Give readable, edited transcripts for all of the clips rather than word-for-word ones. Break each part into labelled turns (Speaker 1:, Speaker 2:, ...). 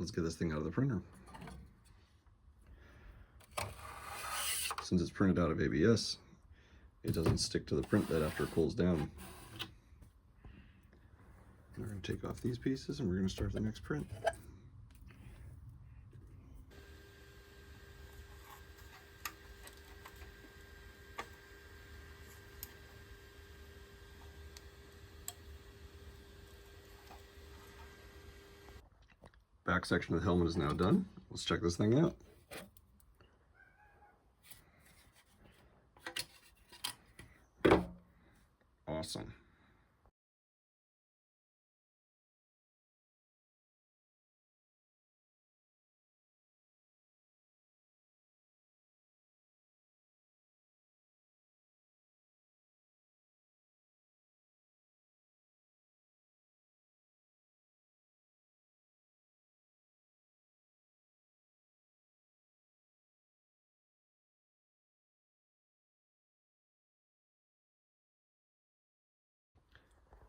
Speaker 1: let's get this thing out of the printer. Since it's printed out of ABS, it doesn't stick to the print bed after it cools down. We're going to take off these pieces and we're going to start the next print. Back section of the helmet is now done. Let's check this thing out. Awesome.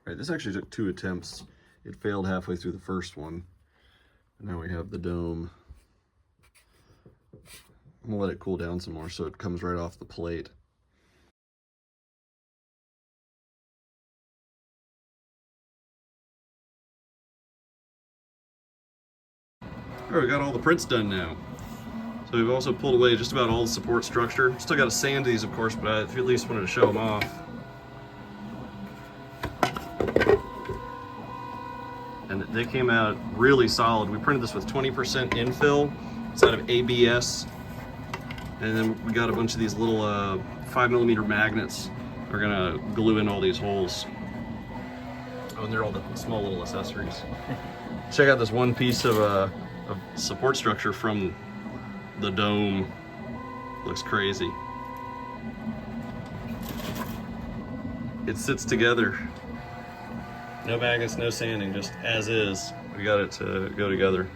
Speaker 1: Right, this actually took 2 attempts. It failed halfway through the first one. And now we have the dome. I'm gonna let it cool down some more so it comes right off the plate. All right, we got all the prints done now. So we've also pulled away just about all the support structure. Still got to sand these, of course, but I at least wanted to show them off. And they came out really solid. We printed this with 20% infill. It's out of ABS. And then we got a bunch of these little 5mm magnets. We're gonna glue in all these holes. Oh, and they're all the small little accessories. Check out this one piece of support structure from the dome. Looks crazy. It sits together. No magnets, no sanding, just as is. We got it to go together.